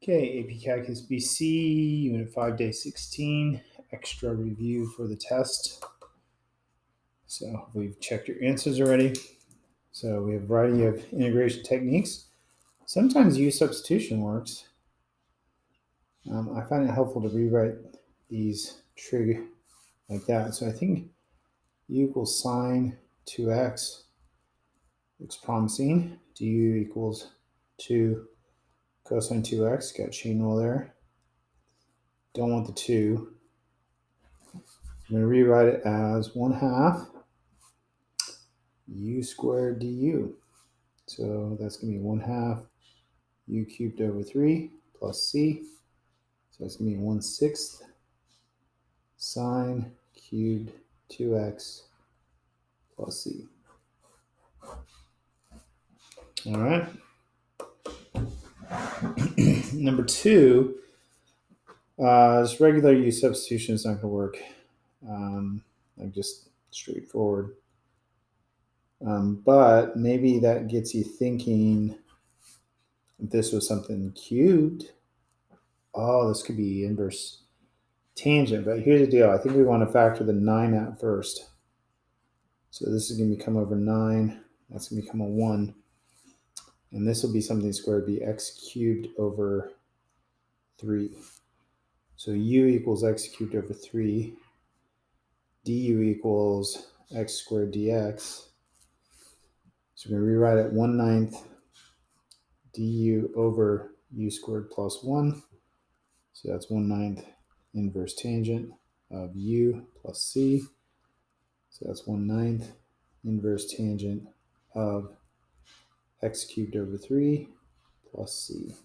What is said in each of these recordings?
Okay, AP Calculus BC, Unit 5, Day 16, extra review for the test. So we've checked your answers already. So we have a variety of integration techniques. Sometimes U substitution works. I find it helpful to rewrite these trig like that. So I think U equals sine 2x looks promising. Du equals 2 cosine 2x, got chain rule there. Don't want the 2. I'm going to rewrite it as 1/2 u squared du. So that's going to be 1/2 u cubed over 3 plus c. So that's going to be 1/6 sine cubed 2x plus c. All right. Number 2, this regular U substitution is not going to work. Like just straightforward. But maybe that gets you thinking if this was something cubed. Oh, this could be inverse tangent. But here's the deal. I think we want to factor the 9 out first. So this is going to become over 9. That's going to become a 1. And this will be something squared, be x cubed over 3. So u equals x cubed over 3. Du equals x squared dx. So we're going to rewrite it 1/9 du over u squared plus 1. So that's 1/9 inverse tangent of u plus c. So that's 1/9 inverse tangent of x cubed over 3 plus c.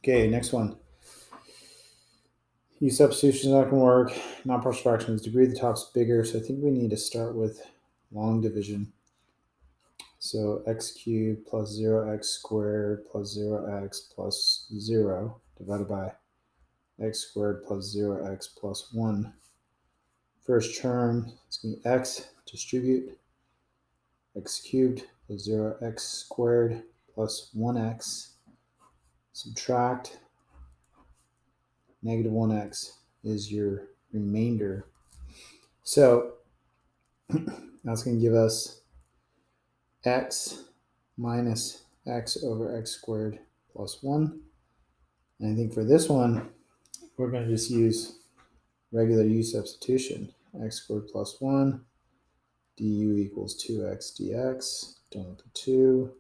Okay, next one. U substitution is not going to work. Nonpartial fraction is degree of the top is bigger, so I think we need to start with long division. So x cubed plus 0x squared plus 0x plus 0 divided by x squared plus 0x plus 1. First term is going to be x, distribute, x cubed plus 0x squared plus 1x, subtract, negative 1x is your remainder. So that's going to give us x minus x over x squared plus 1. And I think for this one, we're going to just use regular U substitution. X squared plus 1, du equals 2x dx. Don't want the 2.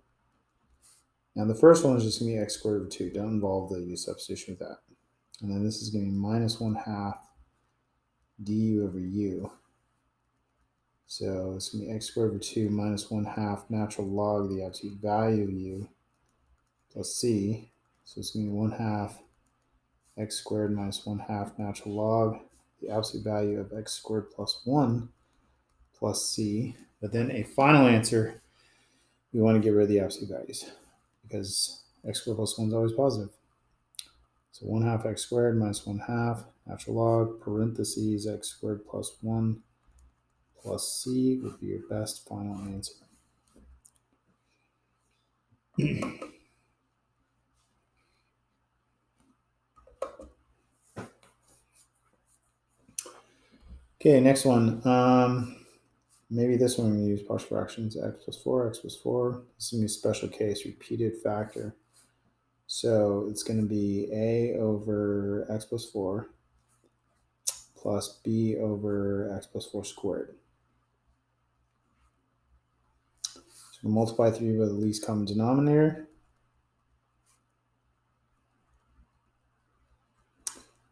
Now the first one is just going to be x squared over 2. Don't involve the U substitution with that. And then this is going to be minus 1/2 du over u. So it's going to be x squared over 2 minus 1/2 natural log the absolute value of u plus c. So it's going to be 1/2 x squared minus 1/2 natural log the absolute value of x squared plus 1 plus c. But then a final answer, we want to get rid of the absolute values because x squared plus 1 is always positive. So 1/2 x squared minus 1/2 natural log parentheses x squared plus 1 plus c would be your best final answer. Okay, next one. Maybe this one we use partial fractions, x plus 4, x plus 4. This is going to be a special case, repeated factor. So it's going to be a over x plus 4 plus b over x plus 4 squared. So we'll multiply 3 by the least common denominator.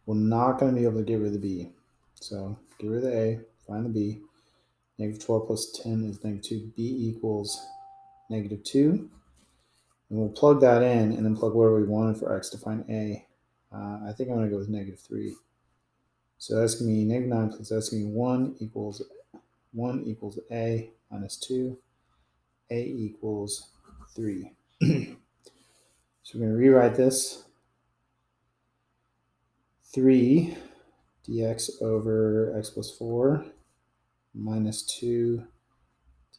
We're not going to be able to get rid of the b. So get rid of the a, find the b. Negative 12 plus 10 is negative 2. b equals negative 2. And we'll plug that in and then plug where we wanted for x to find a. I think I'm going to go with negative 3. So that's going to be negative 9 plus that's going to be 1 equals a minus 2. A equals 3. So we're going to rewrite this. 3 dx over x plus 4 minus 2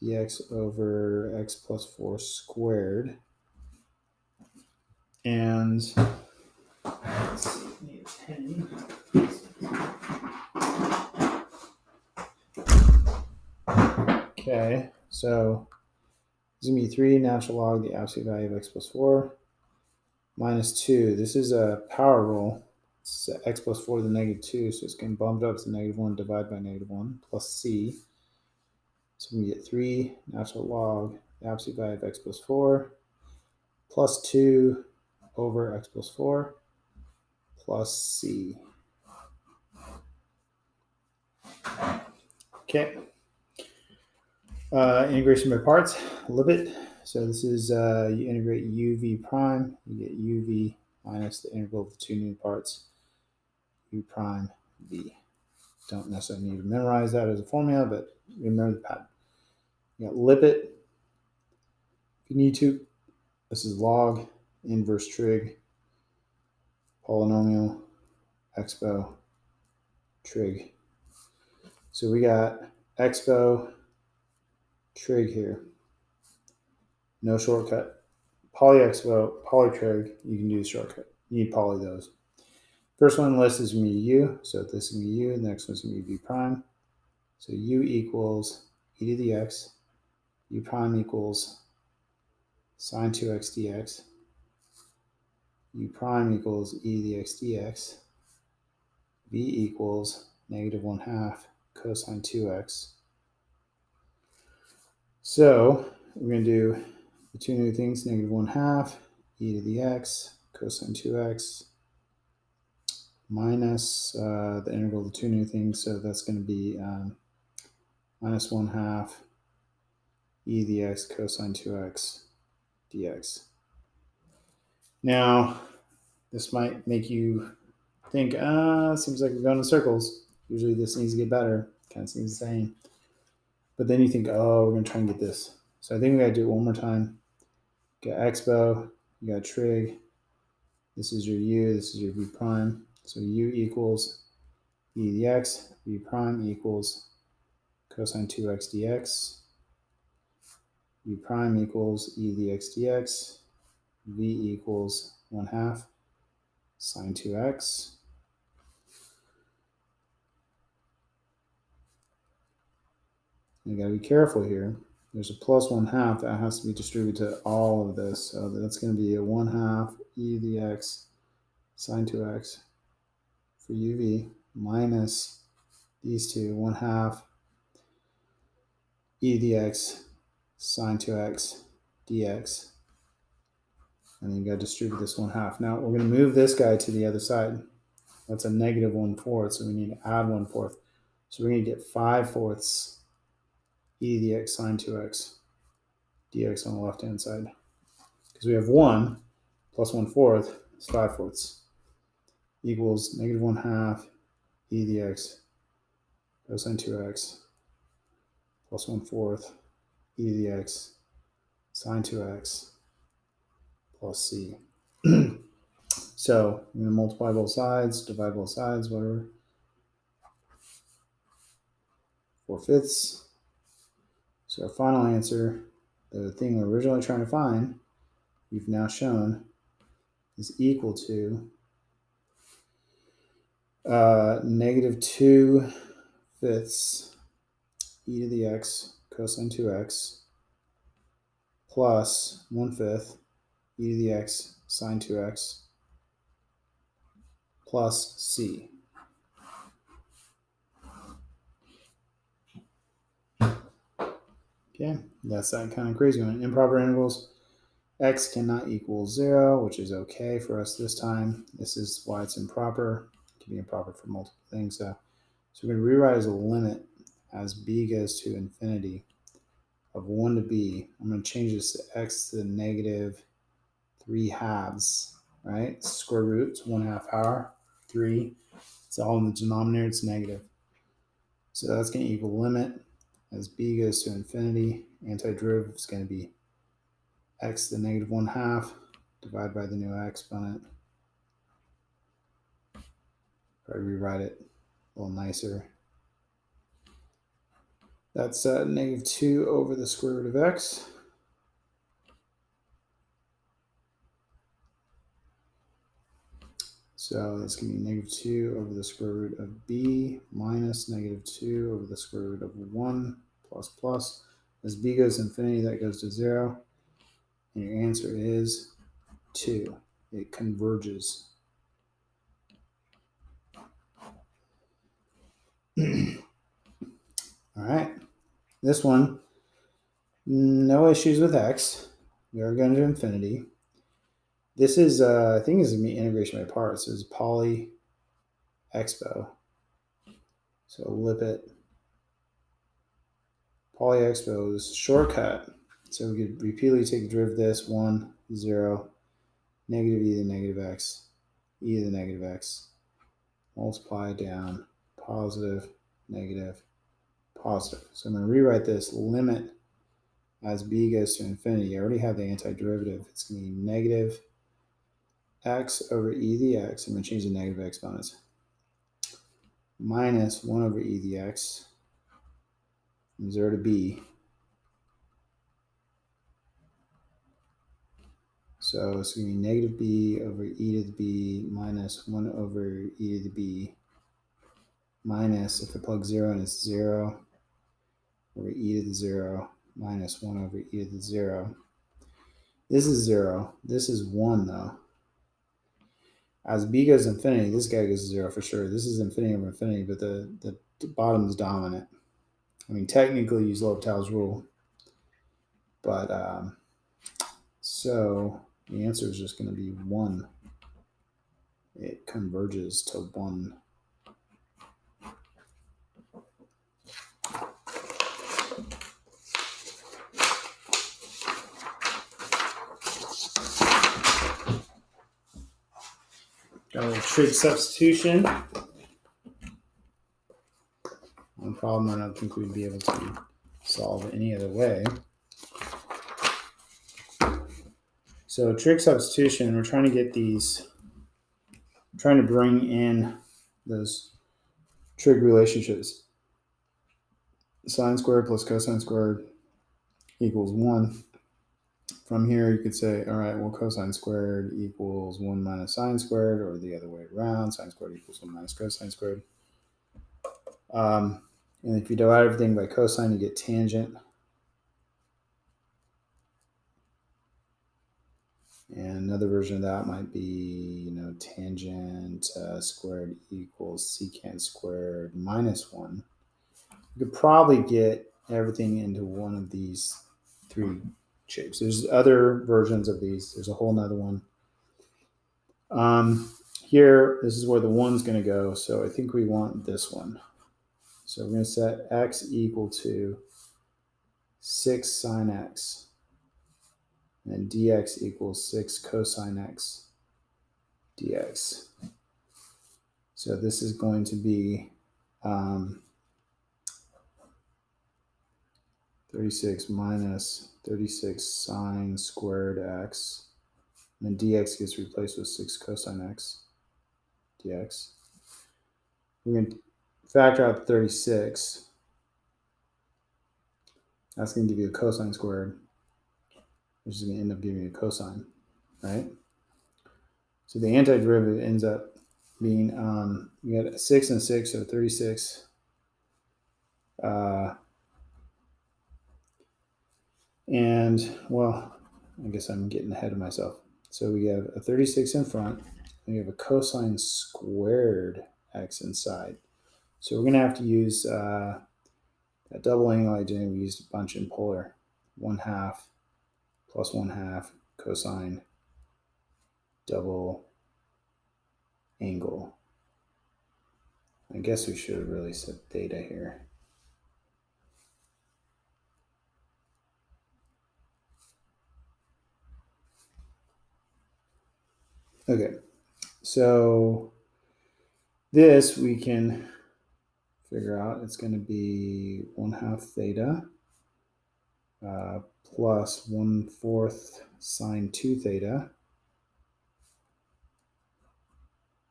dx over x plus 4 squared And let's see, need a penny. Okay, so this is going to be 3 natural log the absolute value of x plus 4 minus 2. This is a power rule. It's x plus 4 to the negative 2, so it's getting bumped up to negative 1 divided by negative 1 plus c. So we get 3 natural log the absolute value of x plus 4 plus 2 over x plus 4 plus c. Okay. Integration by parts, limit. So this is you integrate uv prime, you get uv minus the integral of the two new parts, u prime v. Don't necessarily need to memorize that as a formula, but remember the pattern. You got limit if you need to. This is log, inverse trig, polynomial, expo, trig. So we got expo, trig here. No shortcut. Poly expo, poly trig, you can do the shortcut. You need poly those. First one on the list is going to be u, so this is going to be u, the next one's going to be v prime. So u equals e to the x, u prime equals sine 2x dx, u prime equals e to the x dx, v equals negative 1/2 cosine 2x. So we're going to do the two new things, negative 1/2 e to the x cosine 2x minus the integral of the two new things, so that's going to be minus 1/2 e to the x cosine 2x dx. Now, this might make you think, seems like we're going in circles. Usually this needs to get better. Kind of seems the same. But then you think, oh, we're going to try and get this. So I think we got to do it one more time. You got expo, you got trig. This is your u, this is your v prime. So u equals e to the x, v prime equals cosine 2x dx. V prime equals e to the x dx. V equals 1/2 sine 2x. You gotta be careful here. There's a plus 1/2 that has to be distributed to all of this. So that's going to be a 1/2 e to the x sine 2x for uv minus these two, 1/2 e to the x sine 2x dx. And then you got to distribute this 1/2. Now we're going to move this guy to the other side. That's a negative 1/4, so we need to add 1/4. So we're going to get 5/4 e to the x sine 2x dx on the left-hand side. Because we have 1 plus 1/4 is 5/4 equals negative 1/2 e to the x cosine 2x plus 1/4 e to the x sine 2x plus c. So I'm going to multiply both sides, divide both sides, whatever. 4/5. So our final answer, the thing we're originally trying to find, we've now shown is equal to negative 2/5 e to the x cosine 2x plus 1/5 e to the x sine 2x plus c. Okay, that's that kind of crazy one. Improper intervals, x cannot equal 0, which is okay for us this time. This is why it's improper. It can be improper for multiple things. So we're going to rewrite as a limit as b goes to infinity of 1 to b. I'm going to change this to x to the negative 3/2, right? Square root, it's 1/2 power, 3. It's all in the denominator, it's negative. So that's going to equal limit as b goes to infinity. Antiderivative is going to be x to the negative 1/2 divided by the new exponent. Probably rewrite it a little nicer. That's negative 2 over the square root of x. So that's going to be negative 2 over the square root of b minus negative 2 over the square root of 1 plus plus. As b goes to infinity, that goes to 0. And your answer is 2. It converges. All right. This one, no issues with x. We are going to infinity. This is, I think this is going to be integration by parts. This is poly expo. So lipit poly expo is shortcut. So we could repeatedly take the derivative of this 1, 0, negative e to the negative x, e to the negative x, multiply down, positive, negative, positive. So I'm going to rewrite this limit as b goes to infinity. I already have the antiderivative. It's going to be negative x over e to the x. I'm going to change the negative exponents. Minus 1 over e to the x, from 0 to b. So it's going to be negative b over e to the b minus 1 over e to the b minus, if I plug 0 in, it's 0 over e to the 0 minus 1 over e to the 0. This is 0. This is 1, though. As b goes to infinity, this guy goes to 0 for sure. This is infinity over infinity, but the bottom is dominant. I mean, technically use L'Hopital's rule. But, so the answer is just going to be 1. It converges to 1. Got a little trig substitution. One problem I don't think we'd be able to solve any other way. So trig substitution, we're trying to get these, trying to bring in those trig relationships. Sine squared plus cosine squared equals 1. From here, you could say, all right, well, cosine squared equals 1 minus sine squared, or the other way around. Sine squared equals 1 minus cosine squared. And if you divide everything by cosine, you get tangent. And another version of that might be, tangent squared equals secant squared minus 1. You could probably get everything into one of these 3 shapes. There's other versions of these. There's a whole nother one. Here, this is where the 1's going to go. So I think we want this one. So we're going to set x equal to 6 sine x. And dx equals 6 cosine x dx. So this is going to be 36 minus 36 sine squared x. And then dx gets replaced with 6 cosine x dx. We're going to factor out 36. That's going to give you a cosine squared, which is going to end up giving you a cosine, right? So the antiderivative ends up being, you got 6 and 6, so 36. And, well, I guess I'm getting ahead of myself. So we have a 36 in front, and we have a cosine squared x inside. So we're going to have to use a double angle identity we used a bunch in polar. 1/2 plus 1/2 cosine double angle. I guess we should have really said theta here. Okay, so this we can figure out. It's going to be 1/2 theta plus 1/4 sine 2 theta.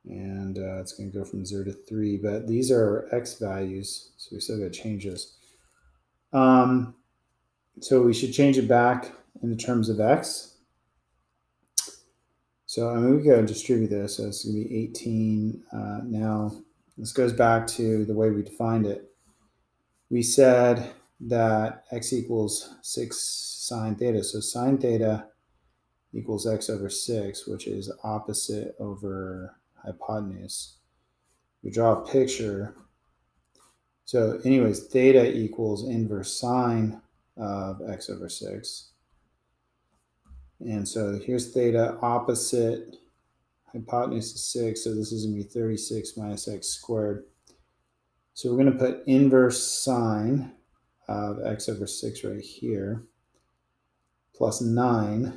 And it's going to go from 0 to 3. But these are x values, so we still got to change this. So we should change it back in the terms of x. So I mean, we could distribute this. So it's going to be 18. Now, this goes back to the way we defined it. We said that x equals 6 sine theta. So sine theta equals x over 6, which is opposite over hypotenuse. We draw a picture. So anyways, theta equals inverse sine of x over 6. And so here's theta, opposite hypotenuse is 6, so this is going to be 36 minus x squared. So we're going to put inverse sine of x over 6 right here, plus 9.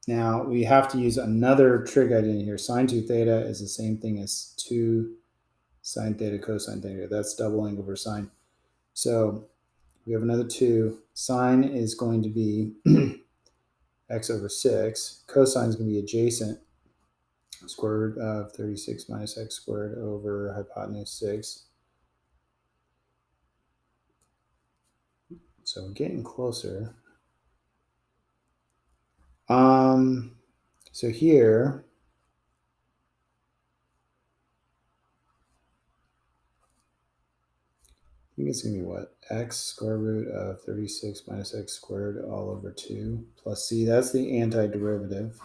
Now we have to use another trig identity here. Sine 2 theta is the same thing as 2 sine theta cosine theta. That's doubling over sine. So we have another 2. Sine is going to be x over 6. Cosine is going to be adjacent, square root of 36 minus x squared over hypotenuse 6. So we're getting closer. So here, I think it's going to be what? X square root of 36 minus x squared all over 2 plus c. That's the antiderivative.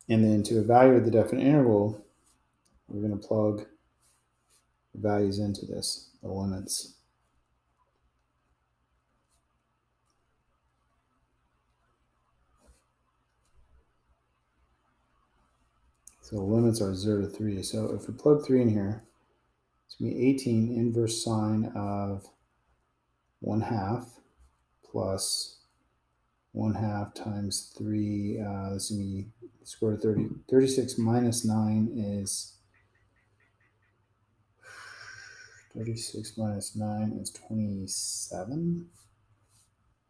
And then to evaluate the definite interval, we're going to plug values into this, the limits. So the limits are 0 to 3. So if we plug 3 in here, it's going to be 18 inverse sine of 1/2 plus 1/2 times 3. This is going to be square root of 36 minus 9 is 36 minus 9 is 27.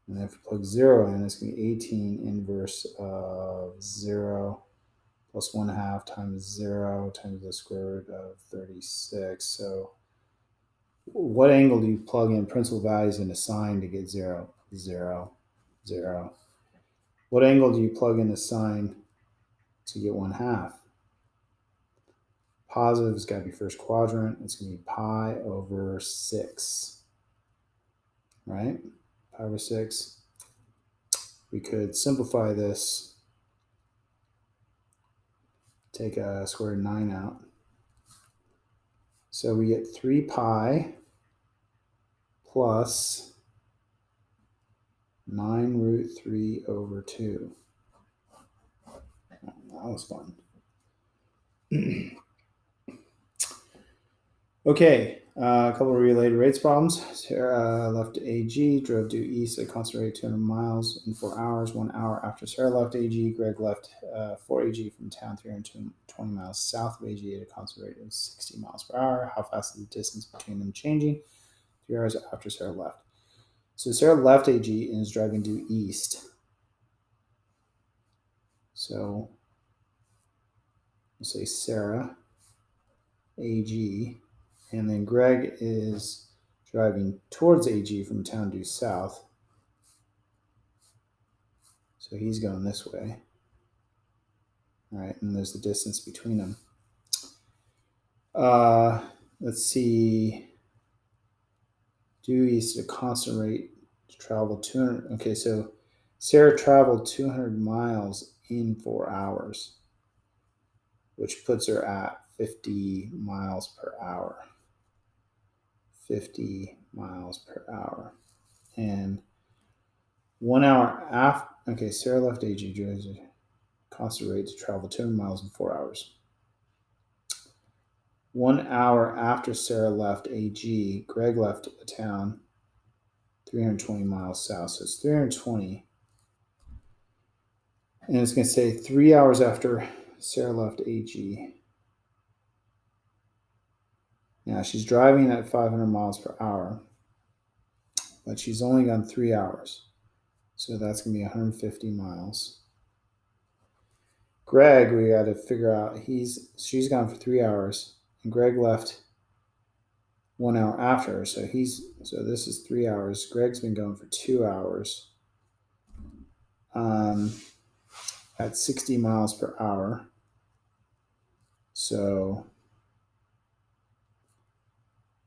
And then if we plug 0 in, it's going to be 18 inverse of 0 plus 1/2 times 0 times the square root of 36. So what angle do you plug in principal values into sine to get 0? 0, 0. What angle do you plug into sine to get 1/2? Positive has got to be first quadrant. It's going to be pi over 6, right? Pi over 6. We could simplify this, take a square root of 9 out. So we get 3 pi plus 9 root 3 over 2. That was fun. Okay, a couple of related rates problems. Sarah left AG, drove due east at a constant rate 200 miles in 4 hours. 1 hour after Sarah left AG, Greg left for AG from town 320 miles south of AG at a constant rate of 60 miles per hour. How fast is the distance between them changing? 3 hours after Sarah left. So Sarah left AG and is driving due east. So we'll say Sarah, AG, and then Greg is driving towards AG from town due south. So he's going this way. All right, and there's the distance between them. Let's see. Due east at a constant rate to travel 200. Okay, so Sarah traveled 200 miles in 4 hours, which puts her at 50 miles per hour. 50 miles per hour. And 1 hour after, okay, Sarah left AG, Jersey, constant rate to travel 200 miles in 4 hours. 1 hour after Sarah left AG, Greg left the town 320 miles south. So it's 320. And it's going to say 3 hours after Sarah left AG. Now she's driving at 500 miles per hour, but she's only gone 3 hours. So that's going to be 150 miles. Greg, we got to figure out, she's gone for 3 hours, and Greg left 1 hour after. So this is 3 hours. Greg's been going for 2 hours at 60 miles per hour. So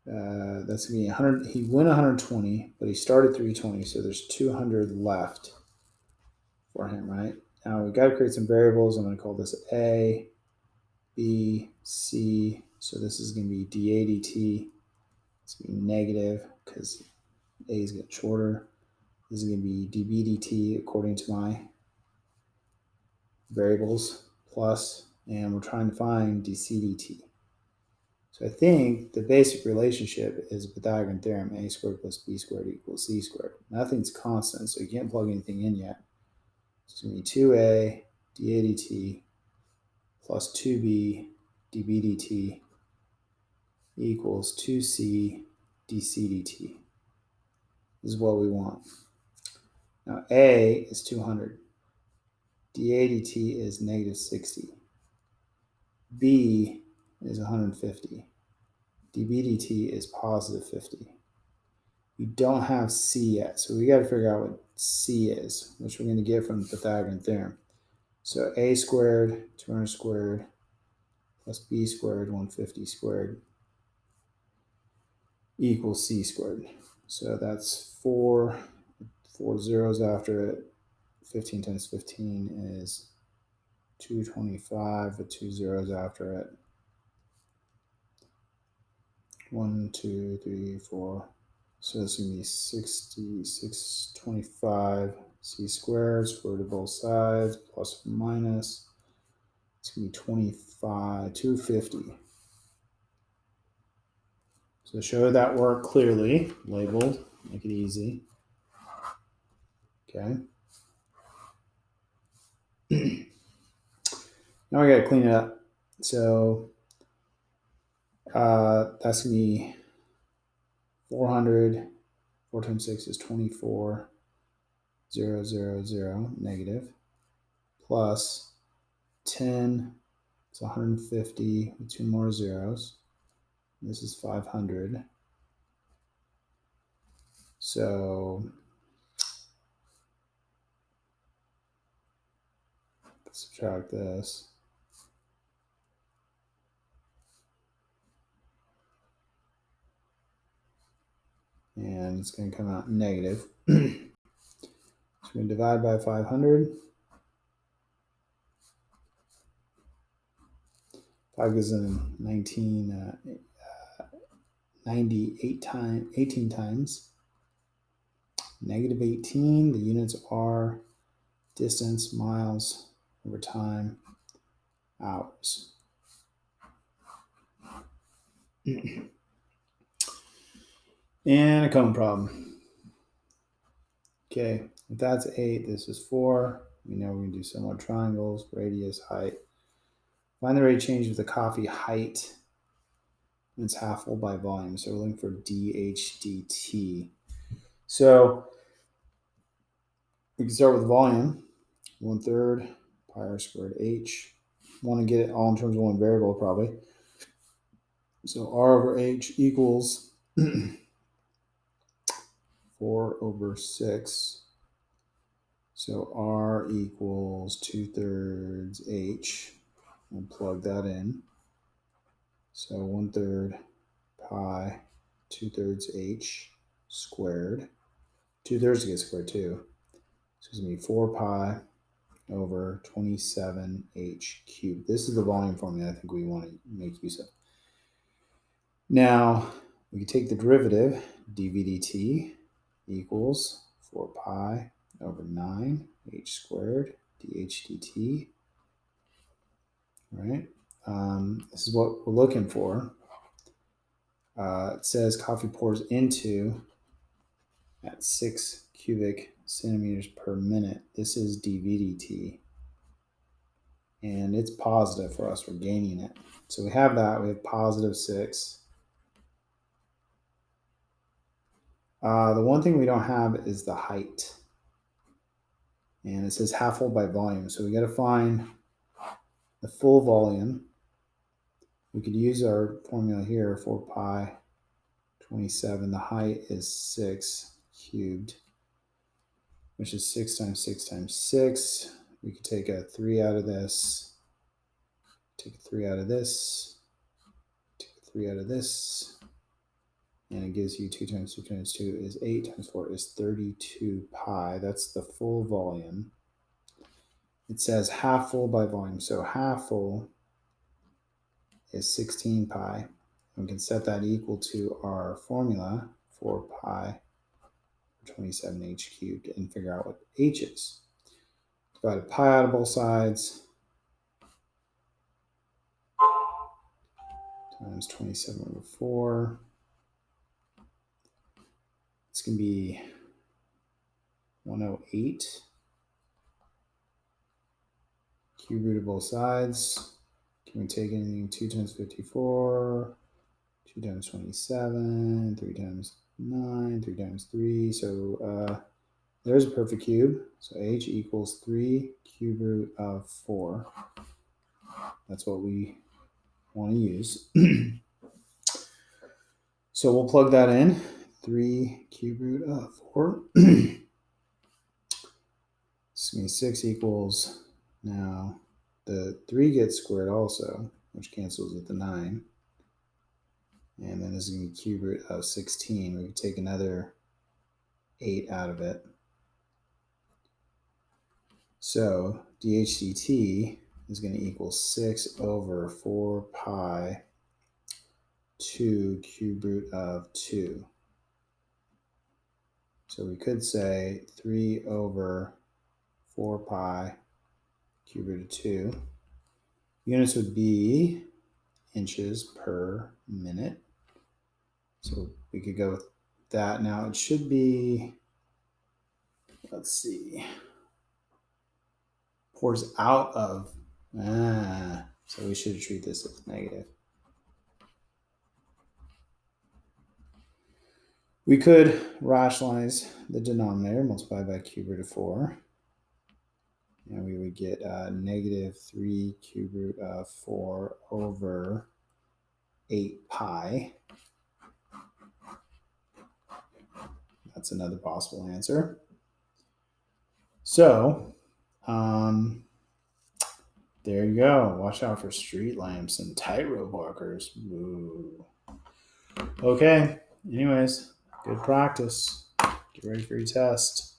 that's gonna be 100. He went 120, but he started 320. So there's 200 left for him, right? Now we got to create some variables. I'm going to call this A, B, C. So this is going to be dA dt. It's going to be negative because A is getting shorter. This is going to be dB dt according to my variables plus, and we're trying to find dC dt. So I think the basic relationship is a Pythagorean theorem, a squared plus b squared equals c squared. Nothing's constant, so you can't plug anything in yet. So it's going to be 2a dA dt plus 2b dB dt equals 2c dC dt. This is what we want. Now a is 200. dA dt is negative 60. B is 150. dB dt is positive 50. We don't have C yet, so we got to figure out what C is, which we're going to get from the Pythagorean theorem. So a squared, 200 squared, plus b squared, 150 squared, equals c squared. So that's 4 zeros after it. 15 times 15 is 225 with 2 zeros after it. 1, 2, 3, 4. So this is going to be 6625 c squared, square root of both sides, plus or minus. It's going to be 250. So show that work clearly, labeled, make it easy. Okay. Now we got to clean it up. So that's going to be 400. 4 times 6 is 24. 0, 0, 0, negative. Plus 10, it's 150 with 2 more zeros. This is 500. So subtract this. And it's going to come out negative. So we're going to divide by 500. 5 goes in 18 times. Negative 18, the units are distance, miles over time, hours. And a cone problem. Okay, if that's 8, this is 4. We know we can do similar triangles, radius, height. Find the rate of change of the coffee height. It's half full by volume. So we're looking for dH dt. So we can start with volume. 1/3 pi r squared h. Want to get it all in terms of one variable probably. So r over h equals 4 over 6. So r equals 2/3 h. We'll plug that in. So 1/3 pi 2/3 h squared. 2/3 gets squared too. So it's going to be 4 pi over 27h cubed. This is the volume formula I think we want to make use of. Now, we can take the derivative, dV dt equals 4 pi over 9 h squared dH dt. Right? This is what we're looking for. It says coffee pours into at 6 cubic centimeters per minute. This is dV dt. And it's positive for us. We're gaining it. So we have that. We have positive 6. The one thing we don't have is the height. And it says half full by volume. So we got to find the full volume. We could use our formula here, 4 pi 27. The height is 6 cubed, which is 6 times 6 times 6. We could take a 3 out of this, take a 3 out of this, take a 3 out of this, and it gives you 2 times 2 times 2 is 8 times 4 is 32 pi. That's the full volume. It says half full by volume, so half full is 16 pi. We can set that equal to our formula, 4 pi 27h cubed, and figure out what h is. Divided pi out of both sides, times 27 over 4. It's going to be 108. Cube root of both sides. Can we take anything? 2 times 54, 2 times 27, 3 times 9, 3 times 3. So there's a perfect cube. So h equals 3 cube root of 4. That's what we want to use. So we'll plug that in. 3 cube root of 4. This means 6 equals, now the 3 gets squared also, which cancels with the 9. And then this is going to be cube root of 16. We can take another 8 out of it. So dHdt is going to equal 6 over 4 pi 2 cube root of 2. So we could say 3 over 4 pi cube root of 2. Units would be inches per minute. So we could go with that. Now it should be, let's see, pours out of, so we should treat this as negative. We could rationalize the denominator, multiply by cube root of 4. And we would get negative 3 cube root of 4 over 8 pi. That's another possible answer. So, there you go. Watch out for street lamps and tightrope walkers. Ooh. Okay. Anyways, good practice. Get ready for your test.